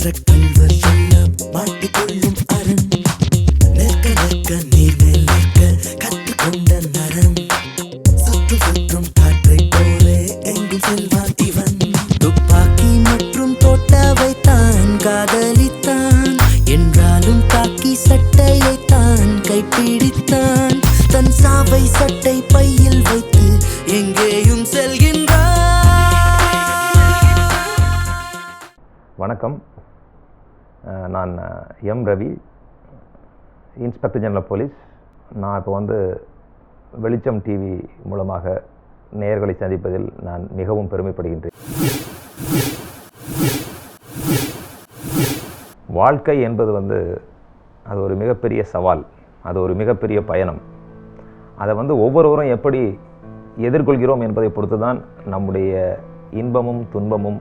மற்ற கல்வர் எல்லாம் மாட்டிக்கொள்ளும் அரண். நிற்க நிற்க நீர்மேல் நிற்க கற்றுக்கொண்ட நரன். சுற்று சுற்றும் காற்றை போலே எங்கும் செல்வான் இவன். துப்பாக்கி மற்றும் தோட்டாவை தான் காதலித்தான். என்றாலும் காக்கி சட்டையை தான் கைப்பிடித்தான். தன் சாவை சட்டை பையில் வைத்து எங்கேயும் செல்கின்றான். வணக்கம். நான் M Ravi, inspector general police. நான் இப்போ வெளிச்சம் டிவி மூலமாக நேயர்களை சந்திப்பதில் நான் மிகவும் பெருமைப்படுகின்றேன். வாழ்க்கை என்பது அது ஒரு மிகப்பெரிய சவால், அது ஒரு மிகப்பெரிய பயணம். அதை ஒவ்வொருவரும் எப்படி எதிர்கொள்கிறோம் என்பதை பொறுத்து தான் நம்முடைய இன்பமும் துன்பமும்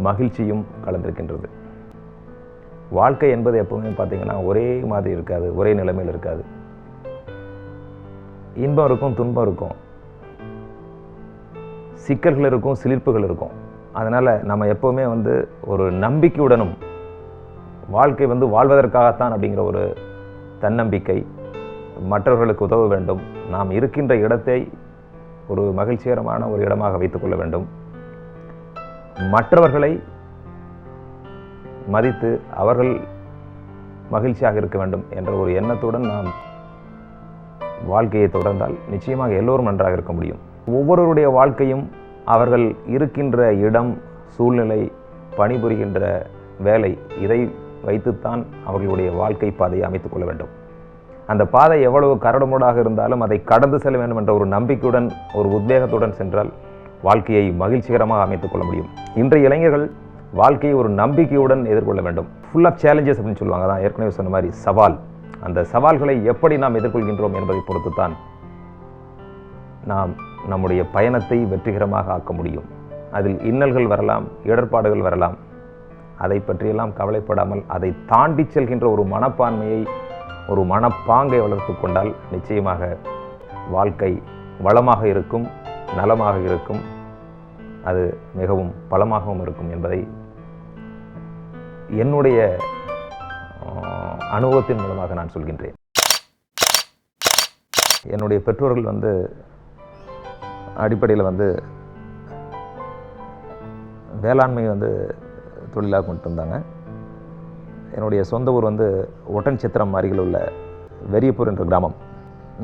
மகிழ்ச்சியும் கலந்திருக்கின்றது. வாழ்க்கை என்பது எப்பவுமே பார்த்திங்கன்னா ஒரே மாதிரி இருக்காது, ஒரே நிலைமையில் இருக்காது. இன்பம் இருக்கும், துன்பம் இருக்கும், சிக்கல்கள் இருக்கும், சிலிர்ப்புகள் இருக்கும். அதனால் நம்ம எப்போவுமே ஒரு நம்பிக்கையுடனும் வாழ்க்கை வாழ்வதற்காகத்தான் அப்படிங்கிற ஒரு தன்னம்பிக்கை, மற்றவர்களுக்கு உதவ வேண்டும், நாம் இருக்கின்ற இடத்தை ஒரு மகிழ்ச்சிகரமான ஒரு இடமாக வைத்துக்கொள்ள வேண்டும், மற்றவர்களை மதித்து அவர்கள் மகிழ்ச்சியாக இருக்க வேண்டும் என்ற ஒரு எண்ணத்துடன் நாம் வாழ்க்கையை தொடர்ந்தால் நிச்சயமாக எல்லோரும் நன்றாக இருக்க முடியும். ஒவ்வொருவருடைய வாழ்க்கையும் அவர்கள் இருக்கின்ற இடம், சூழ்நிலை, பணிபுரிகின்ற வேலை, இதை வைத்துத்தான் அவர்களுடைய வாழ்க்கை பாதையை அமைத்துக் கொள்ள வேண்டும். அந்த பாதை எவ்வளவு கரடுமுரடாக இருந்தாலும் அதை கடந்து செல்ல வேண்டும் என்ற ஒரு நம்பிக்கையுடன், ஒரு உத்வேகத்துடன் சென்றால் வாழ்க்கையை மகிழ்ச்சிகரமாக அமைத்துக் கொள்ள முடியும். இன்றைய இளைஞர்கள் வாழ்க்கையை ஒரு நம்பிக்கையுடன் எதிர்கொள்ள வேண்டும். ஃபுல் ஆஃப் சேலஞ்சஸ் அப்படின்னு சொல்லுவாங்க. தான் ஏற்கனவே சொன்ன மாதிரி சவால். அந்த சவால்களை எப்படி நாம் எதிர்கொள்கின்றோம் என்பதை பொறுத்து தான் நாம் நம்முடைய பயணத்தை வெற்றிகரமாக ஆக்க முடியும். அதில் இன்னல்கள் வரலாம், இடர்பாடுகள் வரலாம். அதை பற்றியெல்லாம் கவலைப்படாமல் அதை தாண்டி செல்கின்ற ஒரு மனப்பான்மையை, ஒரு மனப்பாங்கை வளர்த்து கொண்டால் நிச்சயமாக வாழ்க்கை வளமாக இருக்கும், நலமாக இருக்கும், அது மிகவும் பலமாகவும் இருக்கும் என்பதை என்னுடைய அனுபவத்தின் மூலமாக நான் சொல்கின்றேன். என்னுடைய பெற்றோர்கள் அடிப்படையில் வேளாண்மை தொழிலாக கொண்டு வந்தாங்க. என்னுடைய சொந்த ஊர் ஒட்டன்சித்திரம் அருகில் உள்ள வெறியப்பூர் என்ற கிராமம்.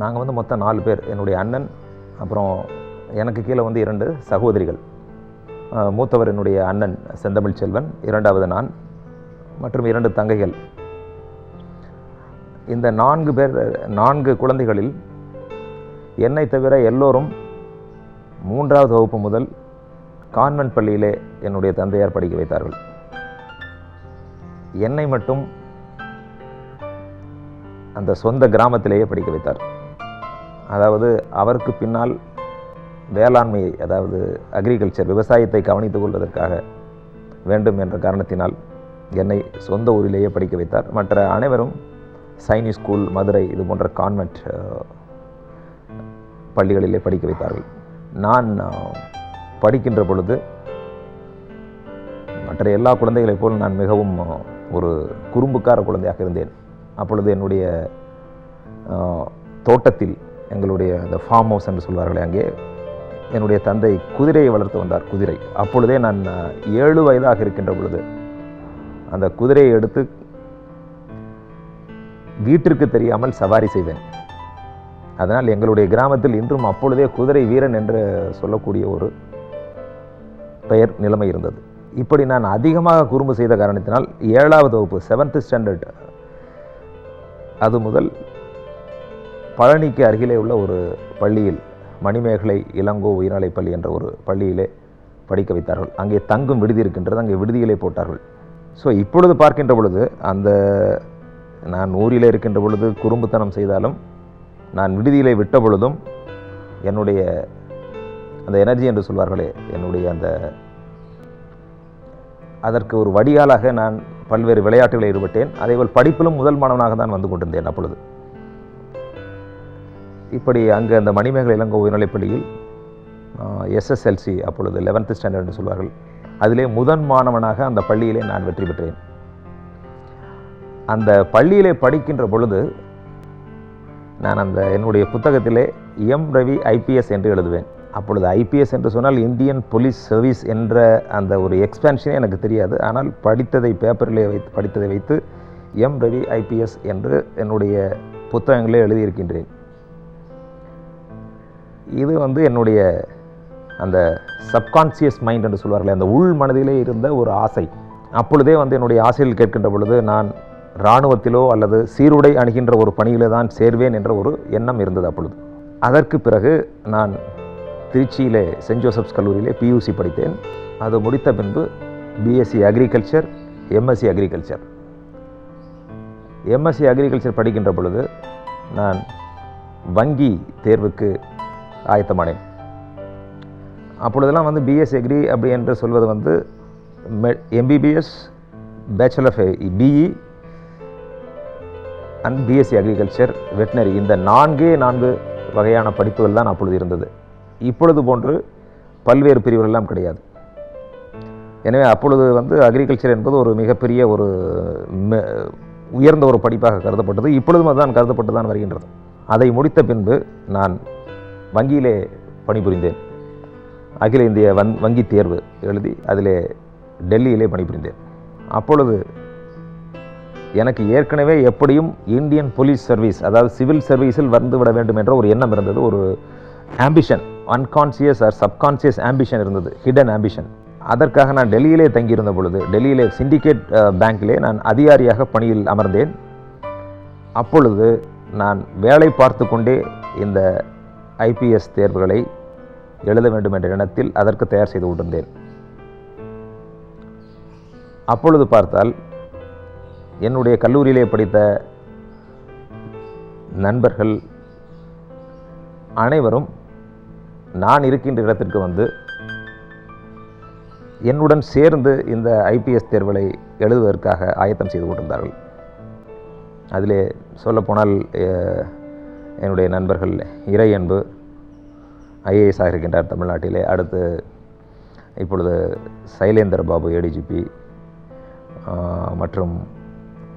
நாங்கள் மொத்தம் 4 பேர். என்னுடைய அண்ணன், அப்புறம் எனக்கு கீழே 2 சகோதரிகள். மூத்தவர் என்னுடைய அண்ணன் செந்தமிழ் செல்வன், 2வது நான், மற்றும் 2 தங்கைகள். இந்த 4 குழந்தைகளில் என்னை தவிர எல்லோரும் 3வது வகுப்பு முதல் கான்வென்ட் பள்ளியிலே என்னுடைய தந்தையார் படிக்க வைத்தார்கள். என்னை மட்டும் அந்த சொந்த கிராமத்திலேயே படிக்க வைத்தார். அதாவது அவருக்கு பின்னால் வேளாண்மையை, அதாவது அக்ரிகல்ச்சர், விவசாயத்தை கவனித்துக் கொள்வதற்காக வேண்டும் என்ற காரணத்தினால் என்னை சொந்த ஊரிலேயே படிக்க வைத்தார். மற்ற அனைவரும் சைனிக் ஸ்கூல், மதுரை, இது போன்ற கான்வென்ட் பள்ளிகளிலே படிக்க வைத்தார்கள். நான் படிக்கின்ற பொழுது மற்ற எல்லா குழந்தைகளைப் போல் நான் மிகவும் ஒரு குறும்புக்கார குழந்தையாக இருந்தேன். அப்பொழுது என்னுடைய தோட்டத்தில், எங்களுடைய அந்த ஃபார்ம் ஹவுஸ் என்று சொல்வார்களே, அங்கே என்னுடைய தந்தை குதிரையை வளர்த்து வந்தார். குதிரை. அப்பொழுதே நான் 7 வயதாக இருக்கின்ற பொழுது அந்த குதிரையை எடுத்து வீட்டிற்கு தெரியாமல் சவாரி செய்வேன். அதனால் எங்களுடைய கிராமத்தில் இன்றும் அப்பொழுதே குதிரை வீரன் என்று சொல்லக்கூடிய ஒரு பெயர் நிலைமை இருந்தது. இப்படி நான் அதிகமாக குறும்பு செய்த காரணத்தினால் 7வது வகுப்பு 7th ஸ்டாண்டர்ட் அது முதல் பழனிக்கு அருகிலே உள்ள ஒரு பள்ளியில், மணிமேகலை இளங்கோ உயர்நிலைப் பள்ளி என்ற ஒரு பள்ளியிலே படிக்க வைத்தார்கள். அங்கே தங்கும் விடுதி இருக்கின்றது, அங்கே விடுதியிலே போட்டார்கள். ஸோ இப்பொழுது பார்க்கின்ற பொழுது, நான் ஊரில் இருக்கின்ற பொழுது குறும்புத்தனம் செய்தாலும், நான் விடுதியிலே விட்ட பொழுதும் என்னுடைய அந்த எனர்ஜி என்று சொல்வார்களே, என்னுடைய அதற்கு ஒரு வடிகாலாக நான் பல்வேறு விளையாட்டுகளில் ஈடுபட்டேன். அதேபோல் படிப்பிலும் முதல் மாணவனாக தான் வந்து கொண்டிருந்தேன். அப்பொழுது இப்படி அங்கு அந்த மணிமேகலை இளங்கோ உயர்நிலைப் பள்ளியில் SSLC, அப்பொழுது 11th ஸ்டாண்டர்ட் என்று சொல்வார்கள், அதிலே முதன் மாணவனாக அந்த பள்ளியிலே நான் வெற்றி பெற்றேன். அந்த பள்ளியிலே படிக்கின்ற பொழுது நான் என்னுடைய புத்தகத்திலே எம் ரவி ஐபிஎஸ் என்று எழுதுவேன். அப்பொழுது ஐபிஎஸ் என்று சொன்னால் இந்தியன் போலீஸ் சர்வீஸ் என்ற அந்த ஒரு எக்ஸ்பென்ஷனே எனக்கு தெரியாது. ஆனால் பேப்பரிலே படித்ததை வைத்து எம் ரவி ஐபிஎஸ் என்று என்னுடைய புத்தகங்களே எழுதியிருக்கின்றேன். இது என்னுடைய அந்த சப்கான்சியஸ் மைண்ட் என்று சொல்வார்களே, அந்த உள் மனதிலே இருந்த ஒரு ஆசை. அப்பொழுதே என்னுடைய ஆசையில் கேட்கின்ற பொழுது நான் இராணுவத்திலோ அல்லது சீருடை அணுகின்ற ஒரு பணியிலே தான் சேர்வேன் என்ற ஒரு எண்ணம் இருந்தது அப்பொழுது. அதற்கு பிறகு நான் திருச்சியிலே சென்ட் ஜோசப்ஸ் கல்லூரியிலே பியூசி படித்தேன். அது முடித்த பின்பு BSc agriculture, MSc agriculture. MSc agriculture படிக்கின்ற பொழுது நான் வங்கி தேர்வுக்கு ஆயத்தமானேன். அப்பொழுதெல்லாம் பிஎஸ்சி அக்ரி அப்படி என்று சொல்வது MBBS, bachelor of BE and BSc agriculture, veterinary, இந்த 4 வகையான படிப்புகள் தான் அப்பொழுது இருந்தது. இப்பொழுது போன்று பல்வேறு பிரிவுகள் எல்லாம் கிடையாது. எனவே அப்பொழுது அக்ரிகல்ச்சர் என்பது ஒரு மிகப்பெரிய ஒரு உயர்ந்த ஒரு படிப்பாக கருதப்பட்டது. இப்பொழுதும் அதுதான் கருதப்பட்டு தான் வருகின்றது. அதை முடித்த பின்பு நான் வங்கியிலே பணிபுரிந்தேன். அகில இந்திய வங்கி தேர்வு எழுதி அதிலே டெல்லியிலே பணிபுரிந்தேன். அப்பொழுது எனக்கு ஏற்கனவே எப்படியும் இந்தியன் போலீஸ் சர்வீஸ், அதாவது சிவில் சர்வீஸில் வந்துவிட வேண்டும் என்ற ஒரு எண்ணம் இருந்தது. ஒரு ambition, unconscious or subconscious ambition இருந்தது, ஹிடன் ஆம்பிஷன். அதற்காக நான் டெல்லியிலே தங்கியிருந்த பொழுது டெல்லியிலே சிண்டிகேட் பேங்கிலே நான் அதிகாரியாக பணியில் அமர்ந்தேன். அப்பொழுது நான் வேலை பார்த்து கொண்டே இந்த ஐபிஎஸ் தேர்வுகளை எழுத வேண்டும் என்ற எண்ணத்தில் அதற்கு தயார் செய்து கொண்டிருந்தேன். அப்பொழுது பார்த்தால் என்னுடைய கல்லூரியிலே படித்த நண்பர்கள் அனைவரும் நான் இருக்கின்ற இடத்திற்கு என்னுடன் சேர்ந்து இந்த ஐபிஎஸ் தேர்வுகளை எழுதுவதற்காக ஆயத்தம் செய்து கொண்டிருந்தார்கள். அதிலே சொல்லப்போனால் என்னுடைய நண்பர்கள் இறையன்பு ஐஏஎஸ் இருக்கின்றார் தமிழ்நாட்டிலே. அடுத்து இப்பொழுது சைலேந்தர் பாபு ஏடிஜிபி, மற்றும்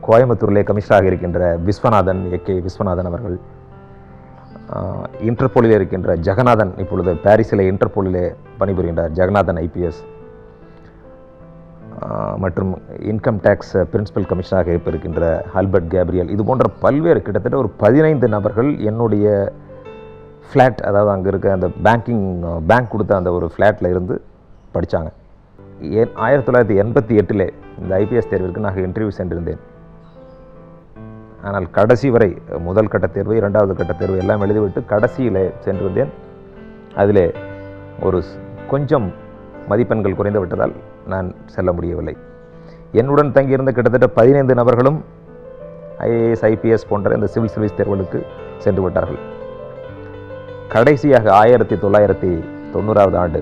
கோயம்புத்தூரிலே கமிஷனராக இருக்கின்ற விஸ்வநாதன், ஏகே விஸ்வநாதன் அவர்கள், இன்டர்போலிலே இருக்கின்ற ஜெகநாதன், இப்பொழுது பாரிஸிலே இன்டர்போலிலே பணிபுரிகின்றார் ஜெகநாதன் ஐபிஎஸ், மற்றும் இன்கம் டேக்ஸ் பிரின்சிபல் கமிஷனராக இருக்கின்ற ஆல்பர்ட் கேப்ரியல். இது போன்ற பல்வேறு கிட்டத்தட்ட ஒரு 15 நபர்கள் என்னுடைய ஃப்ளாட், அதாவது அங்கே இருக்க அந்த பேங்க் கொடுத்த அந்த ஒரு ஃப்ளாட்டில் இருந்து படித்தாங்க. 1988 இந்த ஐபிஎஸ் தேர்விற்கு நான் இன்டர்வியூ சென்றிருந்தேன். ஆனால் கடைசி வரை முதல் கட்ட தேர்வு, 2வது கட்ட தேர்வு எல்லாம் எழுதிவிட்டு கடைசியில் சென்றிருந்தேன். அதில் ஒரு கொஞ்சம் மதிப்பெண்கள் குறைந்து விட்டதால் நான் செல்ல முடியவில்லை. என்னுடன் தங்கியிருந்த கிட்டத்தட்ட 15 நபர்களும் ஐஏஎஸ், ஐபிஎஸ் போன்ற இந்த சிவில் சர்வீஸ் தேர்வுகளுக்கு சென்று விட்டார்கள். கடைசியாக 1990 ஆண்டு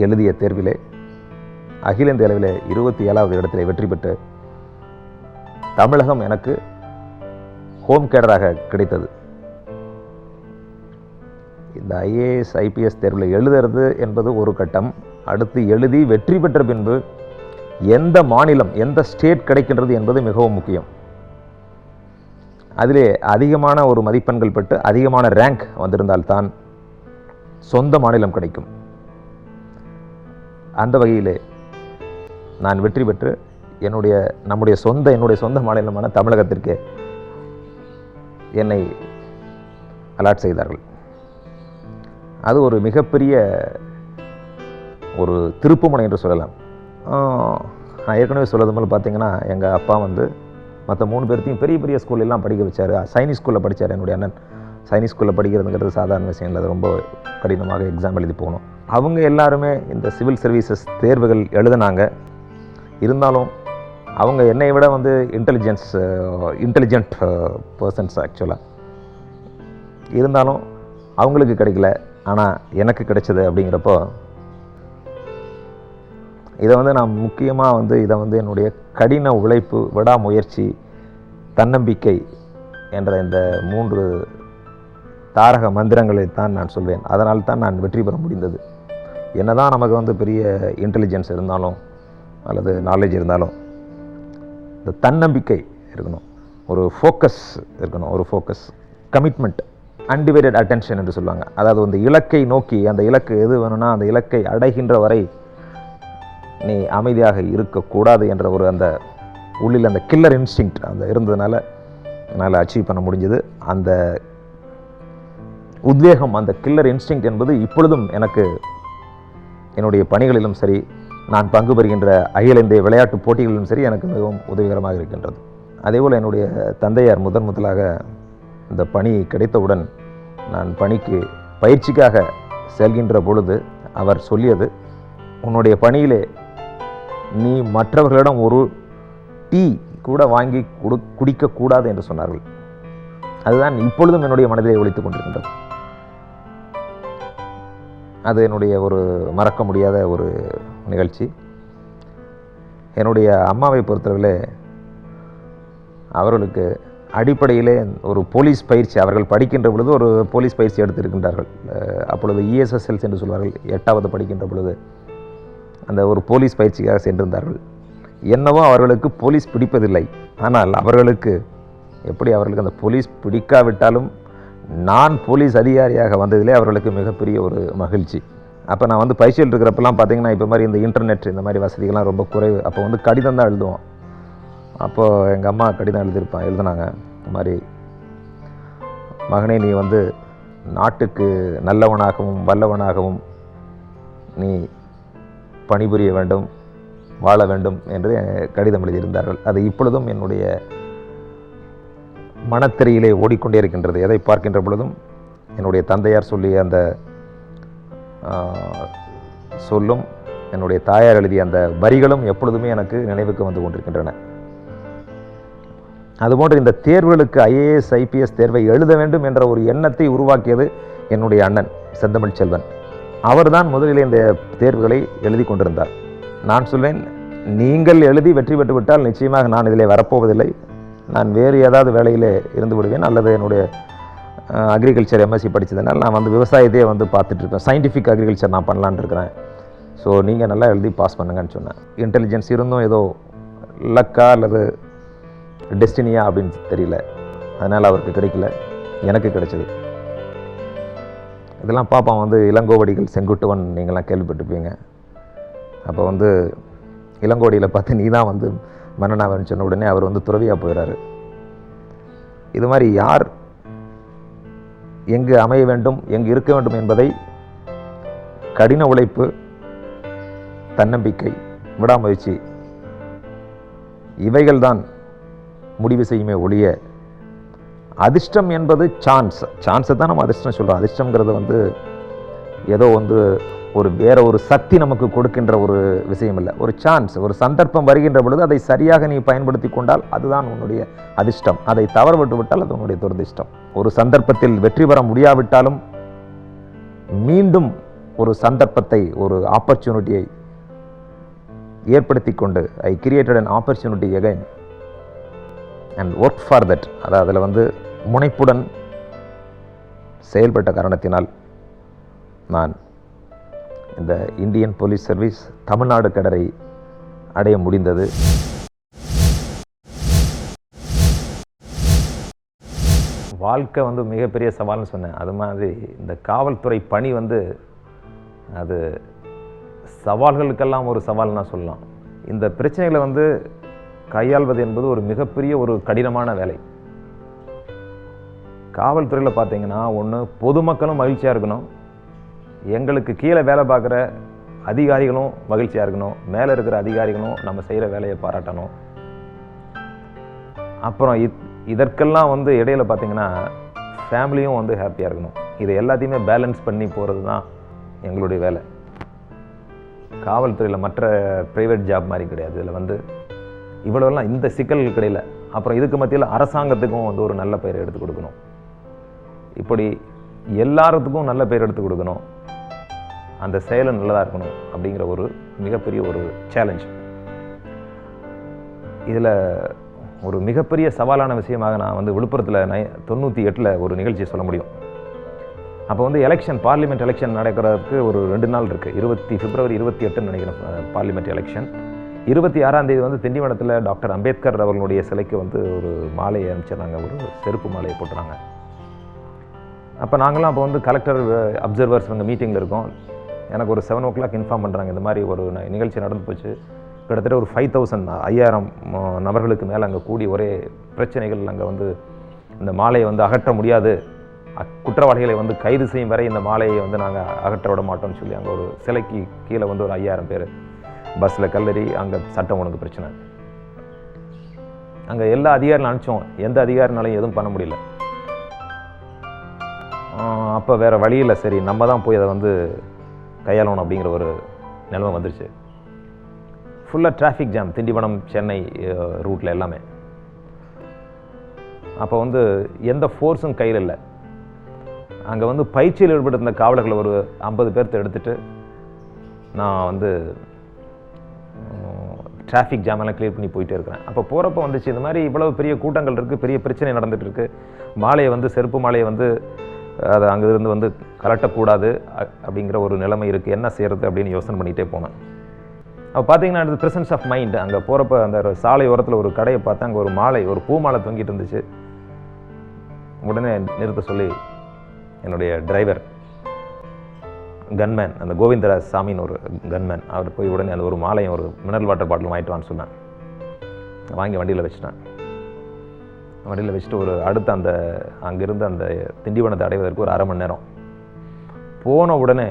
எழுதிய தேர்விலே அகில இந்திய அளவிலே 27வது இடத்திலே வெற்றி பெற்று தமிழகம் எனக்கு ஹோம் கேடராக கிடைத்தது. இந்த ஐஏஎஸ், ஐபிஎஸ் தேர்வில் எழுதுறது என்பது ஒரு கட்டம். அடுத்து எழுதி வெற்றி பெற்ற பின்பு எந்த மாநிலம், எந்த ஸ்டேட் கிடைக்கின்றது என்பது மிகவும் முக்கியம். அதிலே அதிகமான ஒரு மதிப்பெண்கள் பெற்று அதிகமான ரேங்க் வந்திருந்தால்தான் சொந்த மாநிலம் கிடைக்கும். அந்த வகையிலே நான் வெற்றி பெற்று என்னுடைய சொந்த மாநிலமான தமிழகத்திற்கு என்னை அலாட் செய்தார்கள். அது ஒரு மிகப்பெரிய ஒரு திருப்புமுனை என்று சொல்லலாம். நான் ஏற்கனவே சொல்கிறது போல் பார்த்தீங்கன்னா, எங்கள் அப்பா மற்ற 3 பேர்த்தையும் பெரிய பெரிய ஸ்கூலெல்லாம் படிக்க வச்சார். சைனிக் ஸ்கூலில் படித்தார் என்னுடைய அண்ணன். சைனிக் ஸ்கூலில் படிக்கிறதுங்கிறது சாதாரண விஷயம் இல்லை, அது ரொம்ப கடினமாக எக்ஸாம் எழுதி போகணும். அவங்க எல்லாருமே இந்த சிவில் சர்வீசஸ் தேர்வுகள் எழுதினாங்க. இருந்தாலும் அவங்க என்னை விட இன்டெலிஜென்ட் பர்சன்ஸ் ஆக்சுவலாக. இருந்தாலும் அவங்களுக்கு கிடைக்கல, ஆனால் எனக்கு கிடைச்சது. அப்படிங்கிறப்போ இதை நான் முக்கியமாக இதை என்னுடைய கடின உழைப்பு, விடாமுயற்சி, தன்னம்பிக்கை என்ற இந்த 3 தாரக மந்திரங்களை தான் நான் சொல்வேன். அதனால் தான் நான் வெற்றி பெற முடிந்தது. என்னதான் நமக்கு வந்து பெரிய இன்டெலிஜென்ஸ் இருந்தாலும் அல்லது நாலேஜ் இருந்தாலும் இந்த தன்னம்பிக்கை இருக்கணும், ஒரு ஃபோக்கஸ் இருக்கணும், ஒரு ஃபோக்கஸ், கமிட்மெண்ட், அன்டிவைடட் அட்டென்ஷன் என்று சொல்லுவாங்க. அதாவது அந்த இலக்கை நோக்கி, அந்த இலக்கு எது வேணும்னா அந்த இலக்கை அடைகின்ற வரை நீ அமைதியாக இருக்கக்கூடாது என்ற ஒரு அந்த உள்ளில் அந்த கில்லர் இன்ஸ்டிங்க்ட் அந்த இருந்ததுனால என்னால் அச்சீவ் பண்ண முடிஞ்சது. அந்த உத்வேகம், அந்த கில்லர் இன்ஸ்டிங்க்ட் என்பது இப்பொழுதும் எனக்கு என்னுடைய பணிகளிலும் சரி, நான் பங்கு பெறுகின்ற அகில இந்திய விளையாட்டு போட்டிகளிலும் சரி எனக்கு மிகவும் உதவிகரமாக இருக்கின்றது. அதேபோல் என்னுடைய தந்தையார் முதலாக இந்த பணி கிடைத்தவுடன் நான் பணிக்கு பயிற்சிக்காக செல்கின்ற பொழுது அவர் சொல்லியது, உன்னுடைய பணியிலே நீ மற்றவர்களிடம் ஒரு டீ கூட வாங்கி குடிக்கக்கூடாது என்று சொன்னார்கள். அதுதான் இப்பொழுதும் என்னுடைய மனதிலே ஒலித்துக் கொண்டிருக்கின்றது. அது என்னுடைய ஒரு மறக்க முடியாத ஒரு நிகழ்ச்சி. என்னுடைய அம்மாவை பொறுத்தவரையிலே அவர்களுக்கு அடிப்படையிலே ஒரு போலீஸ் பயிற்சி, அவர்கள் படிக்கின்ற பொழுது ஒரு போலீஸ் பயிற்சி எடுத்திருக்கின்றார்கள். அப்பொழுது ESSLs என்று சொல்வார்கள், 8வது படிக்கின்ற பொழுது அந்த ஒரு போலீஸ் பயிற்சிக்காக சென்றிருந்தார்கள். என்னவோ அவர்களுக்கு போலீஸ் பிடிப்பதில்லை, ஆனால் அவர்களுக்கு அந்த போலீஸ் பிடிக்காவிட்டாலும் நான் போலீஸ் அதிகாரியாக வந்ததிலே அவர்களுக்கு மிகப்பெரிய ஒரு மகிழ்ச்சி. அப்போ நான் வந்து பயிற்சியில் இருக்கிறப்பெல்லாம் பார்த்தீங்கன்னா, இப்போ மாதிரி இந்த இன்டர்நெட் இந்த மாதிரி வசதிகள்லாம் ரொம்ப குறைவு. அப்போ வந்து கடிதம் தான் எழுதுவோம். அப்போது எங்கள் அம்மா கடிதம் எழுதினாங்க, இந்த மாதிரி மகனே, நீ வந்து நாட்டுக்கு நல்லவனாகவும் வல்லவனாகவும் நீ பணிபுரிய வேண்டும், வாழ வேண்டும் என்று கடிதம் எழுதியிருந்தார்கள். அது இப்பொழுதும் என்னுடைய மனத்திரையிலே ஓடிக்கொண்டே இருக்கின்றது. எதை பார்க்கின்ற பொழுதும் என்னுடைய தந்தையார் சொல்லிய அந்த சொல்லும், என்னுடைய தாயார் எழுதிய அந்த வரிகளும் எப்பொழுதுமே எனக்கு நினைவுக்கு வந்து கொண்டிருக்கின்றன. அதுபோன்று இந்த தேர்வுகளுக்கு IAS IPS தேர்வை எழுத வேண்டும் என்ற ஒரு எண்ணத்தை உருவாக்கியது என்னுடைய அண்ணன் செந்தமிழ் செல்வன். அவர்தான் முதலில் இந்த தேர்வுகளை எழுதி கொண்டிருந்தார். நான் சொல்வேன், நீங்கள் எழுதி வெற்றி பெற்றுவிட்டால் நிச்சயமாக நான் இதிலே வரப்போவதில்லை, நான் வேறு ஏதாவது வேலையில் இருந்து விடுவேன், அல்லது என்னுடைய அக்ரிகல்ச்சர் MSc படித்ததுனால் நான் வந்து விவசாயத்தையே வந்து பார்த்துட்ருக்கேன், சயின்டிஃபிக் அக்ரிகல்ச்சர் நான் பண்ணலான்னு இருக்கிறேன், ஸோ நீங்கள் நல்லா எழுதி பாஸ் பண்ணுங்கன்னு சொன்னேன். இன்டெலிஜென்ஸ் இருந்தும் ஏதோ லக்கா அல்லது டெஸ்டினியா அப்படின்னு தெரியல, அதனால் அவருக்கு கிடைக்கல, எனக்கு கிடைச்சது. இதெல்லாம் பாப்பான் வந்து இளங்கோவடிகள் செங்குட்டுவன் நீங்கள்லாம் கேள்விப்பட்டிருப்பீங்க. அப்போ வந்து இளங்கோடியில் பார்த்து நீ தான் வந்து மன்னனாவன்னு சொன்ன உடனே அவர் வந்து துறவியாக போயிடாரு. இது மாதிரி யார் எங்கு அமைய வேண்டும், எங்கு இருக்க வேண்டும் என்பதை கடின உழைப்பு, தன்னம்பிக்கை, விடாமுயற்சி இவைகள்தான் முடிவு செய்யுமே ஒழிய அதிர்ஷ்டம் என்பது சான்ஸை தான் நம்ம அதிர்ஷ்டம் சொல்கிறோம். அதிர்ஷ்டங்கிறது வந்து ஏதோ வந்து வேற ஒரு சக்தி நமக்கு கொடுக்கின்ற ஒரு விஷயம் இல்லை. ஒரு சான்ஸ், ஒரு சந்தர்ப்பம் வருகின்ற பொழுது அதை சரியாக நீ பயன்படுத்தி கொண்டால் அதுதான் உன்னுடைய அதிர்ஷ்டம். அதை தவற விட்டுவிட்டால் அது உன்னுடைய துரதிர்ஷ்டம். ஒரு சந்தர்ப்பத்தில் வெற்றி பெற முடியாவிட்டாலும் மீண்டும் ஒரு சந்தர்ப்பத்தை, ஒரு ஆப்பர்ச்சுனிட்டியை ஏற்படுத்தி கொண்டு I created an opportunity again and work for that, அதாவது அதில் வந்து முனைப்புடன் செயல்பட்ட காரணத்தினால் நான் இந்த இந்தியன் போலீஸ் சர்வீஸ் தமிழ்நாடு கேடரை அடைய முடிந்தது. வாழ்க்கை வந்து மிகப்பெரிய சவால்னு சொன்னேன். அது மாதிரி இந்த காவல்துறை பணி வந்து அது சவால்களுக்கெல்லாம் ஒரு சவால்னா சொல்லலாம். இந்த பிரச்சனைகளை வந்து கையாள்வது என்பது ஒரு மிகப்பெரிய ஒரு கடினமான வேலை. காவல்துறையில் பார்த்தீங்கன்னா, ஒன்று பொதுமக்களும் மகிழ்ச்சியாக இருக்கணும், எங்களுக்கு கீழே வேலை பார்க்குற அதிகாரிகளும் மகிழ்ச்சியாக இருக்கணும், மேலே இருக்கிற அதிகாரிகளும் நம்ம செய்கிற வேலையை பாராட்டணும். அப்புறம் இதற்கெல்லாம் வந்து இடையில பார்த்தீங்கன்னா ஃபேமிலியும் வந்து ஹாப்பியாக இருக்கணும். இதை எல்லாத்தையுமே பேலன்ஸ் பண்ணி போகிறது தான் எங்களுடைய வேலை. காவல்துறையில் மற்ற ப்ரைவேட் ஜாப் மாதிரி கிடையாது. இதில் வந்து இவ்வளோலாம் இந்த சிக்கல்கள் கிடையாது. அப்புறம் இதுக்கு மத்தியில் அரசாங்கத்துக்கும் வந்து ஒரு நல்ல பெயர் எடுத்து கொடுக்கணும். இப்படி எல்லாத்துக்கும் நல்ல பெயர் எடுத்து கொடுக்கணும், அந்த செயலும் நல்லதாக இருக்கணும் அப்படிங்கிற ஒரு மிகப்பெரிய ஒரு சேலஞ்ச். இதில் ஒரு மிகப்பெரிய சவாலான விஷயமாக நான் வந்து விழுப்புரத்தில் 98 ஒரு நிகழ்ச்சியை சொல்ல முடியும். அப்போ வந்து எலெக்ஷன், பார்லிமெண்ட் எலெக்ஷன் நடக்கிறதுக்கு ஒரு 2 நாள் இருக்குது. பிப்ரவரி 28 நினைக்கிறேன் பார்லிமெண்ட் எலெக்ஷன். 26ஆம் தேதி வந்து திண்டிவனத்தில் டாக்டர் அம்பேத்கர் அவர்களுடைய சிலைக்கு வந்து ஒரு மாலையை அனுப்பிச்சிடுறாங்க, ஒரு செருப்பு மாலையை போட்டுறாங்க. அப்போ நாங்களாம் அப்போ வந்து கலெக்டர் அப்சர்வர்ஸ் அங்கே மீட்டிங்கில் இருக்கோம். எனக்கு ஒரு 7 o'clock இன்ஃபார்ம் பண்ணுறாங்க, இந்த மாதிரி ஒரு நிகழ்ச்சி நடந்து போச்சு. கிட்டத்தட்ட ஒரு 5000 நபர்களுக்கு மேலே அங்கே கூடி ஒரே பிரச்சனைகள். அங்கே வந்து இந்த மாலையை வந்து அகற்ற முடியாது, குற்றவாளிகளை வந்து கைது செய்யும் வரை இந்த மாலையை வந்து நாங்கள் அகற்ற விட மாட்டோம்னு சொல்லி அங்கே ஒரு சிலைக்கு கீழே வந்து ஒரு 5000 பேர் பஸ்ஸில் கல்லறி. அங்கே சட்டம் ஒழுங்கு பிரச்சனை. அங்கே எல்லா அதிகாரிகளும் அனுப்பிச்சோம், எந்த அதிகாரினாலையும் எதுவும் பண்ண முடியல. அப்போ வேறு வழியில் சரி நம்ம தான் போய் அதை வந்து கையாளணும் அப்படிங்கிற ஒரு நிலைமை வந்துருச்சு. ஃபுல்லாக டிராஃபிக் ஜாம், திண்டிவனம் சென்னை ரூட்டில் எல்லாமே. அப்போ வந்து எந்த ஃபோர்ஸும் கையில் இல்லை. அங்கே வந்து பயிற்சியில் ஈடுபட்டிருந்த காவலர்களை ஒரு 50 பேர்த்த எடுத்துகிட்டு நான் வந்து டிராஃபிக் ஜாமெல்லாம் கிளியர் பண்ணி போயிட்டே இருக்கிறேன். அப்போ போகிறப்ப வந்துச்சு, இந்த மாதிரி இவ்வளோ பெரிய கூட்டங்கள் இருக்குது, பெரிய பிரச்சனை நடந்துகிட்டு இருக்குது, மாலையை வந்து செருப்பு மாலையை வந்து அதை அங்கேருந்து வந்து கலட்டக்கூடாது அப்படிங்கிற ஒரு நிலைமை இருக்குது, என்ன செய்கிறது அப்படின்னு யோசனை பண்ணிகிட்டே போனேன். அப்போ பார்த்தீங்கன்னா அது ப்ரெசன்ஸ் ஆஃப் மைண்ட். அங்கே போகிறப்ப அந்த சாலை ஓரத்தில் ஒரு கடையை பார்த்தா அங்கே ஒரு மாலை, ஒரு பூ மாலை தொங்கிட்டு இருந்துச்சு. உடனே நிறுத்த சொல்லி என்னுடைய டிரைவர் கன்மேன், அந்த கோவிந்தராஜ் சாமின்னு ஒரு கன்மேன், அவர் போய் உடனே அந்த ஒரு மாலையும் ஒரு மினரல் வாட்டர் பாட்டிலும் வாங்கிட்டு வான்னு சொன்னேன். வாங்கி வண்டியில் வச்சுட்டேன். வண்டியில் வச்சுட்டு ஒரு அடுத்த அந்த அங்கேருந்து அந்த திண்டிவனத்தை அடைவதற்கு ஒரு 1/2 மணி நேரம் போன உடனே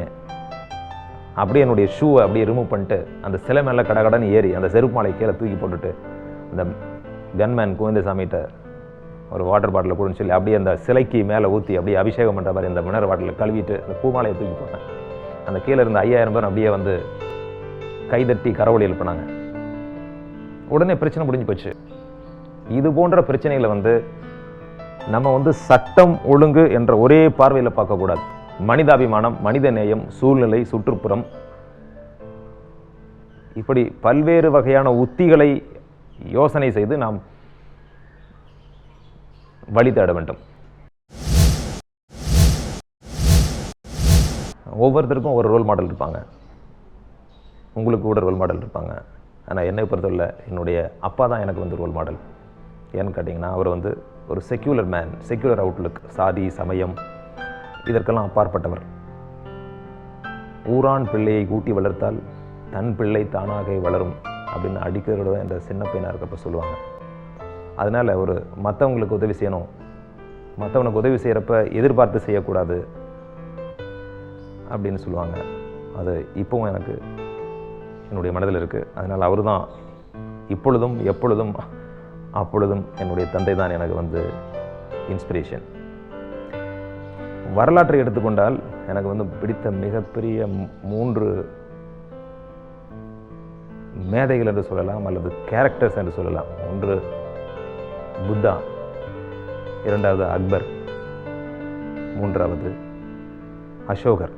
அப்படியே என்னுடைய ஷூவை அப்படியே ரிமூவ் பண்ணிட்டு அந்த சிலை மேலே கடகடன்னு ஏறி அந்த செருப்பு மாலை கீழே தூக்கி போட்டுட்டு அந்த கன்மேன் கோவிந்தசாமிகிட்ட ஒரு வாட்டர் பாட்டில் கொடுன்னு சொல்லி அப்படியே அந்த சிலைக்கு மேலே ஊற்றி அப்படியே அபிஷேகம் பண்ணுற மாதிரி அந்த மினரல் வாட்டரில் கழுவிட்டு அந்த பூமாலையை தூக்கி போட்டேன். அந்த கீழே இருந்த 5000 பேர் அப்படியே வந்து கைதட்டி கரவொலி எழுப்பினாங்க. உடனே பிரச்சனை முடிஞ்சு போச்சு. இது போன்ற பிரச்சனைகளை வந்து நம்ம வந்து சட்டம் ஒழுங்கு என்ற ஒரே பார்வையில் பார்க்கக்கூடாது. மனிதாபிமானம், மனித நேயம், சூழ்நிலை, சுற்றுப்புறம், இப்படி பல்வேறு வகையான உத்திகளை யோசனை செய்து நாம் வழி தேட வேண்டும். ஒவ்வொருத்தருக்கும் ஒரு ரோல் மாடல் இருப்பாங்க, உங்களுக்கு கூட ரோல் மாடல் இருப்பாங்க. ஆனால் என்னை பொறுத்தவரை என்னுடைய அப்பா தான் எனக்கு வந்து ரோல் மாடல். ஏன்னு கேட்டிங்கன்னா அவர் வந்து ஒரு செக்யூலர் மேன், செக்யூலர் அவுட்லுக், சாதி சமயம் இதற்கெல்லாம் அப்பாற்பட்டவர். ஊரான் பிள்ளையை கூட்டி வளர்த்தால் தன் பிள்ளை தானாக வளரும் அப்படின்னு அடிக்கிறத இந்த சின்ன பையனாக இருக்கப்போ சொல்லுவாங்க. அதனால் ஒரு மற்றவங்களுக்கு உதவி செய்யணும், மற்றவனுக்கு உதவி செய்கிறப்ப எதிர்பார்த்து செய்யக்கூடாது அப்படின்னு சொல்லுவாங்க. அது இப்போவும் எனக்கு என்னுடைய மனதில் இருக்குது. அதனால் அவர் தான் இப்பொழுதும் எப்பொழுதும் அப்பொழுதும் என்னுடைய தந்தை தான் எனக்கு வந்து இன்ஸ்பிரேஷன். வரலாற்றை எடுத்துக்கொண்டால் எனக்கு வந்து பிடித்த மிகப்பெரிய 3 மேதைகள் என்று சொல்லலாம், அல்லது கேரக்டர்ஸ் என்று சொல்லலாம். ஒன்று புத்தா, 2வது அக்பர், 3வது அசோகர்.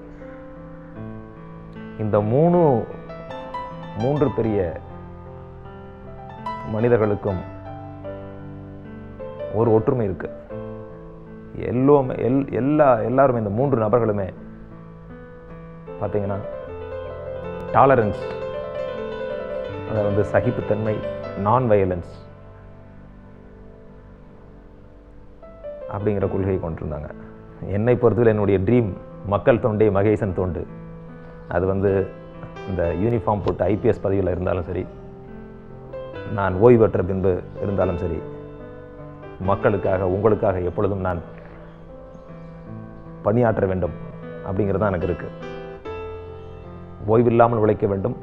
இந்த 3 பெரிய மனிதர்களுக்கும் ஒரு ஒற்றுமை இருக்கு. எல்லாருமே இந்த 3 நபர்களுமே பார்த்தீங்கன்னா டாலரன்ஸ், அதை வந்து சகிப்புத்தன்மை, நான் வயலன்ஸ் அப்படிங்கிற கொள்கையை கொண்டிருந்தாங்க. என்னை பொறுத்தவரை என்னுடைய ட்ரீம் மக்கள் தொண்டே மகேசன் தொண்டு. அது வந்து இந்த யூனிஃபார்ம் போட்டு ஐபிஎஸ் பதவியில் இருந்தாலும் சரி, நான் ஓய்வு பெற்ற பின்பு இருந்தாலும் சரி, மக்களுக்காக உங்களுக்காக எப்பொழுதும் நான் பணியாற்ற வேண்டும் அப்படிங்கிறது தான் எனக்கு இருக்குது. ஓய்வில்லாமல் உழைக்க வேண்டும்,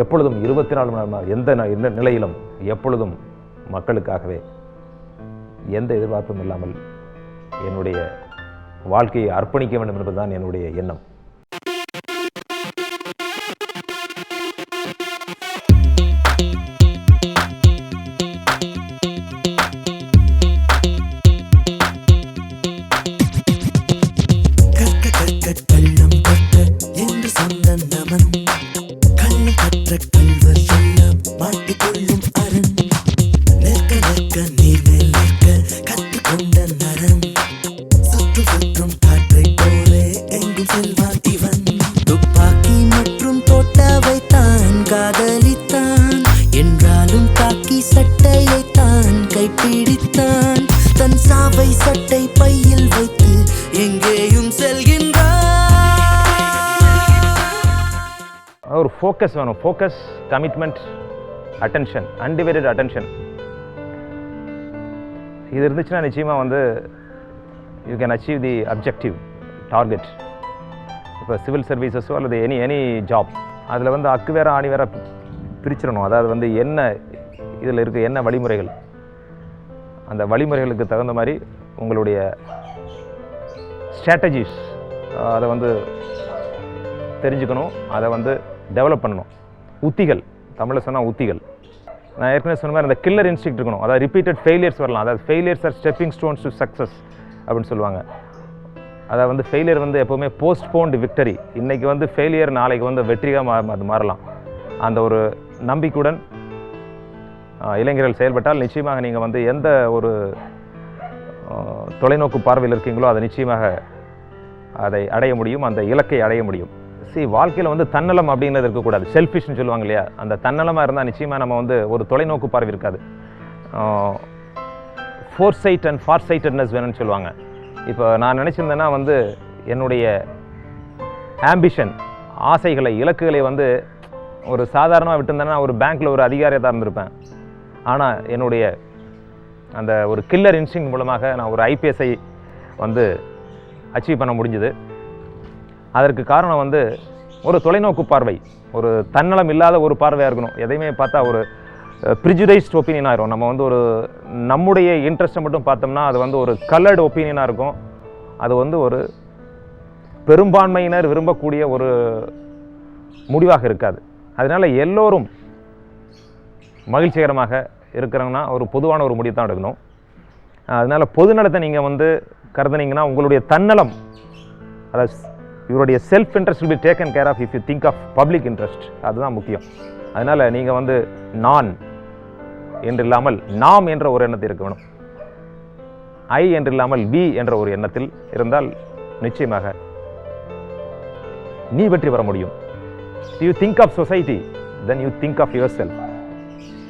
எப்பொழுதும் 24 மணி நேரம் எந்த நிலையிலும் எப்பொழுதும் மக்களுக்காகவே எந்த எதிர்பார்ப்பும் இல்லாமல் என்னுடைய வாழ்க்கையை அர்ப்பணிக்க வேண்டும் என்பதுதான் என்னுடைய எண்ணம். கள்ளம் கற்ற என்று சொன்ன நமன், கள்ளம் கற்ற கல்வர் எல்லாம் மாட்டிக்கொள்ளும் அரண். நிற்க நிற்க நீர் மேல் நிற்க கற்றுக்கொண்ட நரம், சுற்று சுற்றும் ஃபோக்கஸ் வேணும். Focus, commitment, attention, undivided attention. இது இருந்துச்சுன்னா நிச்சயமாக வந்து you can achieve the objective target. இப்போ சிவில் சர்வீசஸோ அல்லது எனி ஜாப், அதில் வந்து அக்கு வேற ஆணி வேற பிரிச்சிடணும். அதாவது வந்து என்ன இதில் இருக்குது, என்ன வழிமுறைகள், அந்த வழிமுறைகளுக்கு தகுந்த மாதிரி உங்களுடைய ஸ்ட்ராட்டஜிஸ் அதை வந்து தெரிஞ்சுக்கணும், அதை வந்து டெவலப் பண்ணணும். உத்திகள், தமிழில் சொன்னால் உத்திகள். நான் ஏற்கனவே சொன்ன மாதிரி அந்த கில்லர் இன்ஸ்டிக்ட் இருக்கணும். அதாவது ரிப்பீட்டட் ஃபெயிலியர்ஸ் வரலாம். அதாவது failures R stepping stones to success அப்படின்னு சொல்லுவாங்க. அதாவது வந்து ஃபெயிலியர் வந்து எப்போவுமே போஸ்ட்போன்டு விக்டரி. இன்றைக்கி வந்து ஃபெயிலியர், நாளைக்கு வந்து வெற்றியாக அது மாறலாம். அந்த ஒரு நம்பிக்கையுடன் இளைஞர்கள் செயல்பட்டால் நிச்சயமாக நீங்கள் வந்து எந்த ஒரு தொலைநோக்கு பார்வையில் இருக்கீங்களோ அதை நிச்சயமாக அதை அடைய முடியும், அந்த இலக்கை அடைய முடியும். வாழ்க்கையில் வந்து தன்னலம் அப்படிங்கிறது இருக்கக்கூடாது. செல்ஃபிஷ்னு சொல்லுவாங்க இல்லையா, அந்த தன்னலமாக இருந்தால் நிச்சயமாக நம்ம வந்து ஒரு தொலைநோக்கு பார்வை இருக்காது. ஃபோர்சைட் அண்ட் ஃபார்சைட்டட்னஸ் வேணும்னு சொல்லுவாங்க. இப்போ நான் நினச்சிருந்தேன்னா வந்து என்னுடைய ஆம்பிஷன், ஆசைகளை, இலக்குகளை வந்து ஒரு சாதாரணமாக விட்டுருந்தேன்னா ஒரு பேங்க்கில் ஒரு அதிகாரியாக தான் இருந்திருப்பேன். ஆனால் என்னுடைய அந்த ஒரு கில்லர் இன்ஸ்டிங் மூலமாக நான் ஒரு ஐபிஎஸ்ஐ வந்து அச்சீவ் பண்ண முடிஞ்சுது. அதற்கு காரணம் வந்து ஒரு தொலைநோக்கு பார்வை, ஒரு தன்னலம் இல்லாத ஒரு பார்வையாக இருக்கணும். எதையுமே பார்த்தா ஒரு ப்ரிஜுடைஸ்ட் ஒப்பீனியன் ஆயிரும். நம்ம வந்து ஒரு நம்முடைய இன்ட்ரெஸ்ட்டை மட்டும் பார்த்தோம்னா அது வந்து ஒரு கலர்டு ஒப்பீனியனாக இருக்கும். அது வந்து ஒரு பெரும்பான்மையினர் விரும்பக்கூடிய ஒரு முடிவாக இருக்காது. அதனால் எல்லோரும் மகிழ்ச்சிகரமாக இருக்கிறாங்கன்னா ஒரு பொதுவான ஒரு முடிவு தான் எடுக்கணும். அதனால் பொதுநலத்தை நீங்கள் வந்து கருதுனீங்கன்னா உங்களுடைய தன்னலம், அதாவது இவருடைய self interest will be taken care of if you think of public interest. அதுதான் முக்கியம். அதனால் நீங்கள் வந்து நான் என்று இல்லாமல் நாம் என்ற ஒரு எண்ணத்தில் இருக்க வேணும். ஐ என்று இல்லாமல் வி என்ற ஒரு எண்ணத்தில் இருந்தால் நிச்சயமாக நீ வெற்றி பெற முடியும். You think of society, then you think of yourself.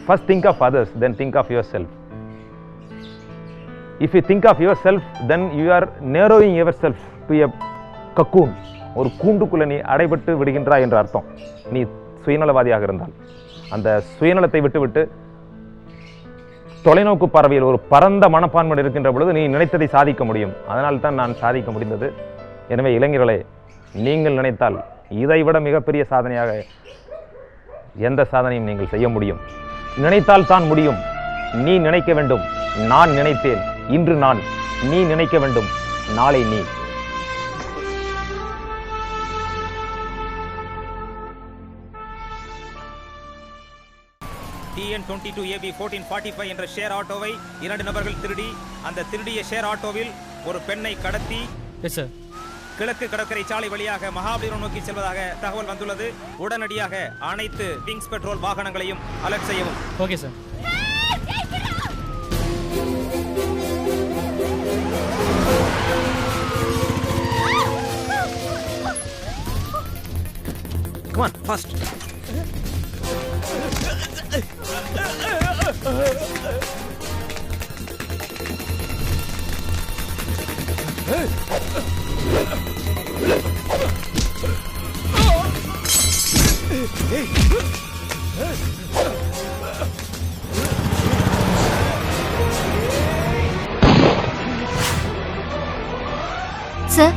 First think of others, then think of yourself. If you think of yourself, then you are narrowing yourself to a cocoon. ஒரு கூண்டுக்குள்ளே நீ அடைபட்டு விடுகின்றாய் என்ற அர்த்தம். நீ சுயநலவாதியாக இருந்தால் அந்த சுயநலத்தை விட்டுவிட்டு தொலைநோக்கு பார்வையில் ஒரு பரந்த மனப்பான்மை இருக்கின்ற பொழுது நீ நினைத்ததை சாதிக்க முடியும். அதனால் தான் நான் சாதிக்க முடிந்தது. எனவே இளைஞர்களே, நீங்கள் நினைத்தால் இதைவிட மிகப்பெரிய சாதனையாக எந்த சாதனையும் நீங்கள் செய்ய முடியும். நினைத்தால் தான் முடியும். நீ நினைக்க வேண்டும். நான் நினைத்தேன், இன்று நான். நீ நினைக்க வேண்டும், நாளை நீ. TN22AB 1445 என்ற ஷேர் ஆட்டோவை 2 நபர்கள் திருடி, அந்த திருடிய ஷேர் ஆட்டோவில் ஒரு பெண்ணை கடத்தி கிழக்கு கடற்கரை சாலை வழியாக மகாபலிபுரம் நோக்கி செல்வதாக தகவல் வந்துள்ளது. உடனடியாக அனைத்து விங்ஸ் பெட்ரோல் வாகனங்களையும் அலர்ட் செய்யவும். Okay sir. Come on, fast. Sir,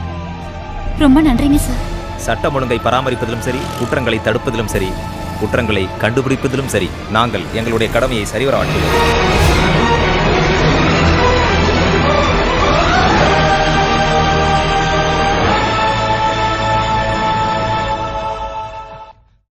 ரொம்ப நன்றிங்க சார். சட்டம் ஒழுங்கை பராமரிப்பதிலும் சரி, குற்றங்களை தடுப்பதிலும் சரி, குற்றங்களை கண்டுபிடிப்பதிலும் சரி, நாங்கள் எங்களுடைய கடமையை சரிவர ஆற்றுவோம்.